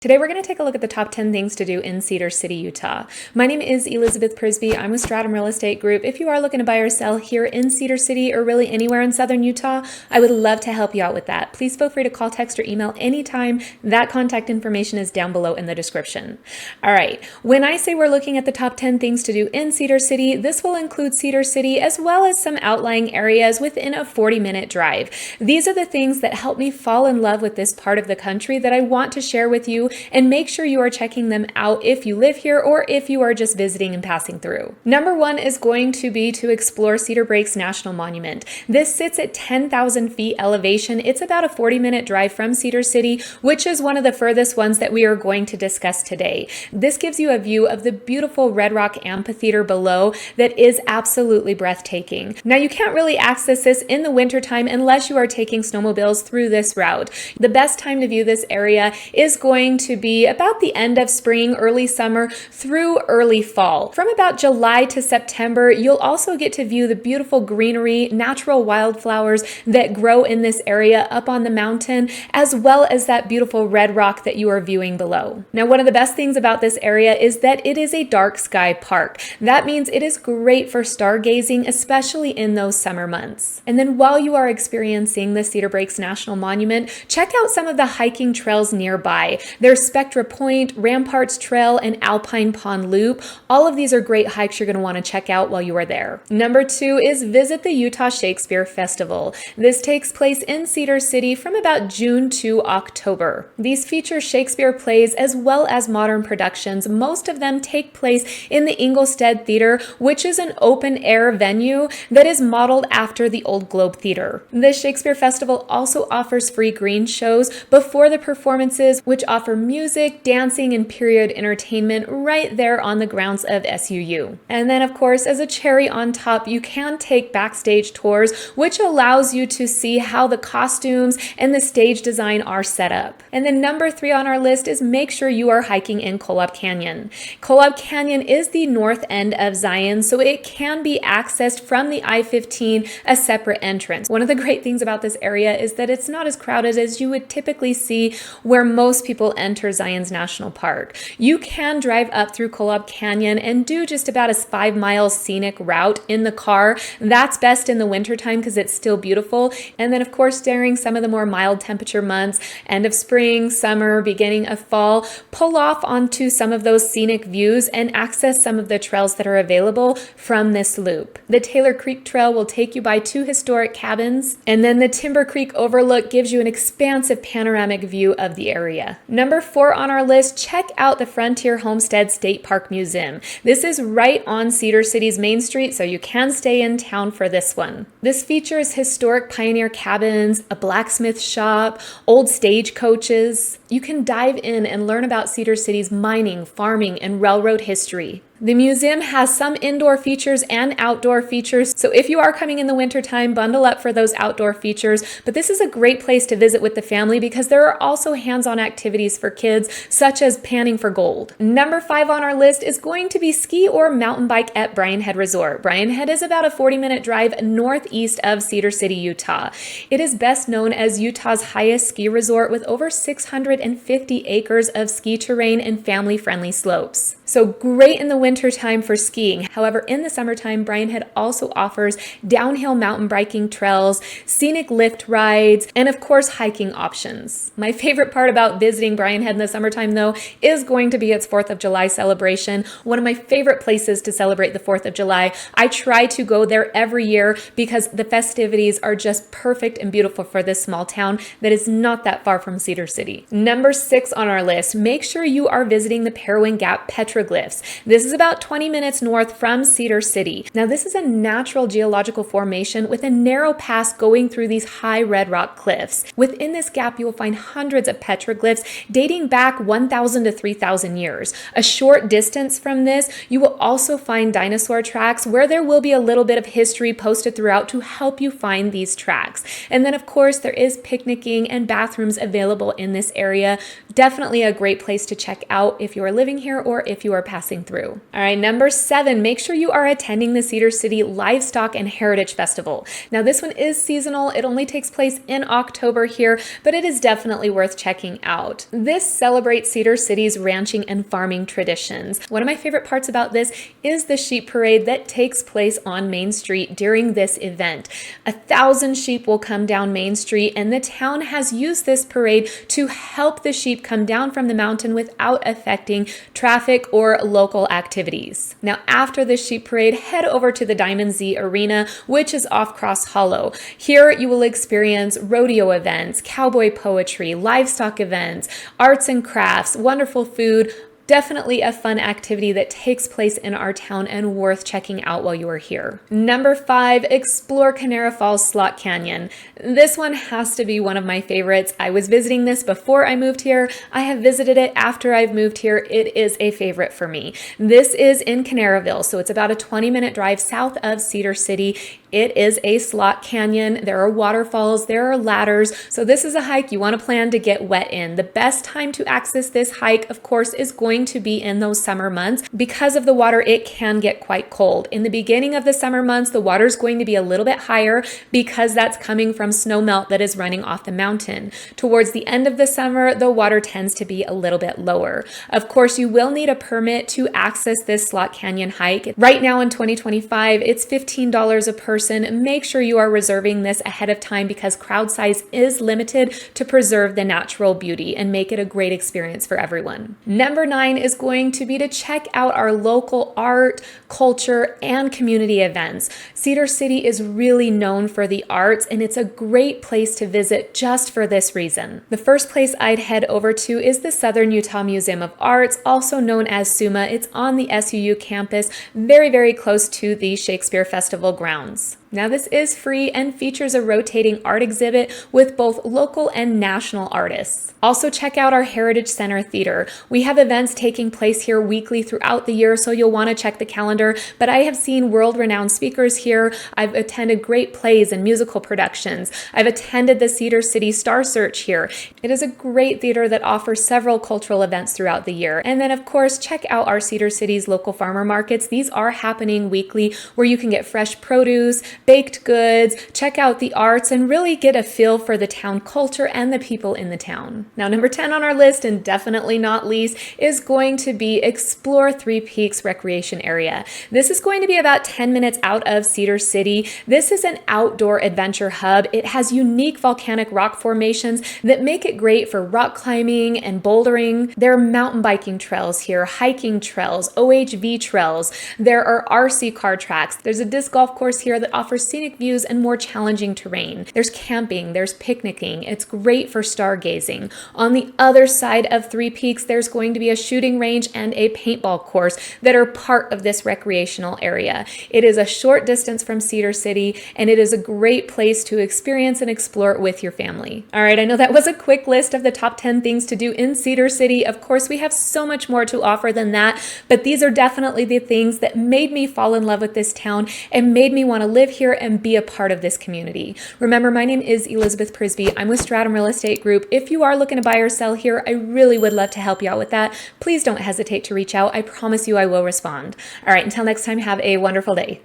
Today we're going to take a look at the top 10 things to do in Cedar City, Utah. My name is Elizabeth Prisbrey. I'm with Stratum Real Estate Group. If you are looking to buy or sell here in Cedar City or really anywhere in southern Utah, I would love to help you out with that. Please feel free to call, text, or email anytime. That contact information is down below in the description. All right, when I say we're looking at the top 10 things to do in Cedar City, this will include Cedar City as well as some outlying areas within a 40-minute drive. These are the things that help me fall in love with this part of the country that I want to share with you, and make sure you are checking them out if you live here or if you are just visiting and passing through. Number one is going to be to explore Cedar Breaks National Monument. This sits at 10,000 feet elevation. It's about a 40-minute drive from Cedar City, which is one of the furthest ones that we are going to discuss today. This gives you a view of the beautiful Red Rock Amphitheater below that is absolutely breathtaking. Now, you can't really access this in the wintertime unless you are taking snowmobiles through this route. The best time to view this area is going to be about the end of spring, early summer through early fall. From about July to September, you'll also get to view the beautiful greenery, natural wildflowers that grow in this area up on the mountain, as well as that beautiful red rock that you are viewing below. Now, one of the best things about this area is that it is a dark sky park. That means it is great for stargazing, especially in those summer months. And then while you are experiencing the Cedar Breaks National Monument, check out some of the hiking trails nearby. There's Spectra Point, Ramparts Trail, and Alpine Pond Loop. All of these are great hikes you're going to want to check out while you are there. Number two is visit the Utah Shakespeare Festival. This takes place in Cedar City from about June to October. These feature Shakespeare plays as well as modern productions. Most of them take place in the Inglestead Theater, which is an open-air venue that is modeled after the Old Globe Theater. The Shakespeare Festival also offers free green shows before the performances, which offer music, dancing, and period entertainment right there on the grounds of SUU. And then, of course, as a cherry on top, you can take backstage tours, which allows you to see how the costumes and the stage design are set up. And then number three on our list is make sure you are hiking in Kolob Canyon. Kolob Canyon is the north end of Zion, so it can be accessed from the I-15, a separate entrance. One of the great things about this area is that it's not as crowded as you would typically see where most people enter Zion's National Park. You can drive up through Kolob Canyon and do just about a 5-mile scenic route in the car. That's best in the wintertime because it's still beautiful. And then, of course, during some of the more mild temperature months, end of spring, summer, beginning of fall, pull off onto some of those scenic views and access some of the trails that are available from this loop. The Taylor Creek Trail will take you by 2 historic cabins, and then the Timber Creek Overlook gives you an expansive panoramic view of the area. Number 4 on our list, check out the Frontier Homestead State Park Museum. This is right on Cedar City's Main Street, so you can stay in town for this one. This features historic pioneer cabins, a blacksmith shop, old stagecoaches. You can dive in and learn about Cedar City's mining, farming, and railroad history. The museum has some indoor features and outdoor features, so if you are coming in the wintertime, bundle up for those outdoor features, but this is a great place to visit with the family because there are also hands-on activities for kids, such as panning for gold. Number 5 on our list is going to be ski or mountain bike at Brian Head Resort. Brian Head is about a 40-minute drive northeast of Cedar City, Utah. It is best known as Utah's highest ski resort with over 650 acres of ski terrain and family-friendly slopes. So great in the wintertime for skiing. However, in the summertime, Brian Head also offers downhill mountain biking trails, scenic lift rides, and of course, hiking options. My favorite part about visiting Brian Head in the summertime, though, is going to be its 4th of July celebration. One of my favorite places to celebrate the 4th of July. I try to go there every year because the festivities are just perfect and beautiful for this small town that is not that far from Cedar City. Number 6 on our list, make sure you are visiting the Perwin Gap petroglyphs. This is about 20 minutes north from Cedar City. Now, this is a natural geological formation with a narrow pass going through these high red rock cliffs. Within this gap, you will find hundreds of petroglyphs dating back 1,000 to 3,000 years. A short distance from this, you will also find dinosaur tracks where there will be a little bit of history posted throughout to help you find these tracks. And then, of course, there is picnicking and bathrooms available in this area. Definitely a great place to check out if you are living here or if you you are passing through. All right, number 7, make sure you are attending the Cedar City Livestock and Heritage Festival. Now this one is seasonal. It only takes place in October here, but it is definitely worth checking out. This celebrates Cedar City's ranching and farming traditions. One of my favorite parts about this is the sheep parade that takes place on Main Street during this event. 1,000 sheep will come down Main Street, and the town has used this parade to help the sheep come down from the mountain without affecting traffic or local activities. Now, after the sheep parade, head over to the Diamond Z Arena, which is off Cross Hollow. Here you will experience rodeo events, cowboy poetry, livestock events, arts and crafts, wonderful food. Definitely a fun activity that takes place in our town and worth checking out while you are here. Number 5, explore Canara Falls Slot Canyon. This one has to be one of my favorites. I was visiting this before I moved here. I have visited it after I've moved here. It is a favorite for me. This is in Canaraville, so it's about a 20-minute drive south of Cedar City. It is a slot canyon. There are waterfalls, there are ladders. So this is a hike you want to plan to get wet in. The best time to access this hike, of course, is going to be in those summer months. Because of the water, it can get quite cold. In the beginning of the summer months, the water is going to be a little bit higher because that's coming from snow melt that is running off the mountain. Towards the end of the summer, the water tends to be a little bit lower. Of course, you will need a permit to access this slot canyon hike. Right now in 2025, it's $15 a person. Make sure you are reserving this ahead of time because crowd size is limited to preserve the natural beauty and make it a great experience for everyone. Number 9 is going to be to check out our local art, culture, and community events. Cedar City is really known for the arts, and it's a great place to visit just for this reason. The first place I'd head over to is the Southern Utah Museum of Arts, also known as SUMA. It's on the SUU campus, very, very close to the Shakespeare Festival grounds. Now this is free and features a rotating art exhibit with both local and national artists. Also check out our Heritage Center Theater. We have events taking place here weekly throughout the year, so you'll want to check the calendar, but I have seen world-renowned speakers here. I've attended great plays and musical productions. I've attended the Cedar City Star Search here. It is a great theater that offers several cultural events throughout the year. And then of course, check out our Cedar City's local farmer markets. These are happening weekly where you can get fresh produce, baked goods, check out the arts, and really get a feel for the town culture and the people in the town. Now, number 10 on our list, and definitely not least, is going to be explore Three Peaks Recreation Area. This is going to be about 10 minutes out of Cedar City. This is an outdoor adventure hub. It has unique volcanic rock formations that make it great for rock climbing and bouldering. There are mountain biking trails here, hiking trails, OHV trails. There are RC car tracks. There's a disc golf course here that offers scenic views and more challenging terrain. There's camping, there's picnicking. It's great for stargazing. On the other side of Three Peaks, there's going to be a shooting range and a paintball course that are part of this recreational area. It is a short distance from Cedar City, and it is a great place to experience and explore with your family. All right, I know that was a quick list of the top 10 things to do in Cedar City. Of course, we have so much more to offer than that, but these are definitely the things that made me fall in love with this town and made me want to live here and be a part of this community. Remember, my name is Elizabeth Prisbrey. I'm with Stratum Real Estate Group. If you are looking to buy or sell here, I really would love to help you out with that. Please don't hesitate to reach out. I promise you I will respond. All right, until next time, have a wonderful day.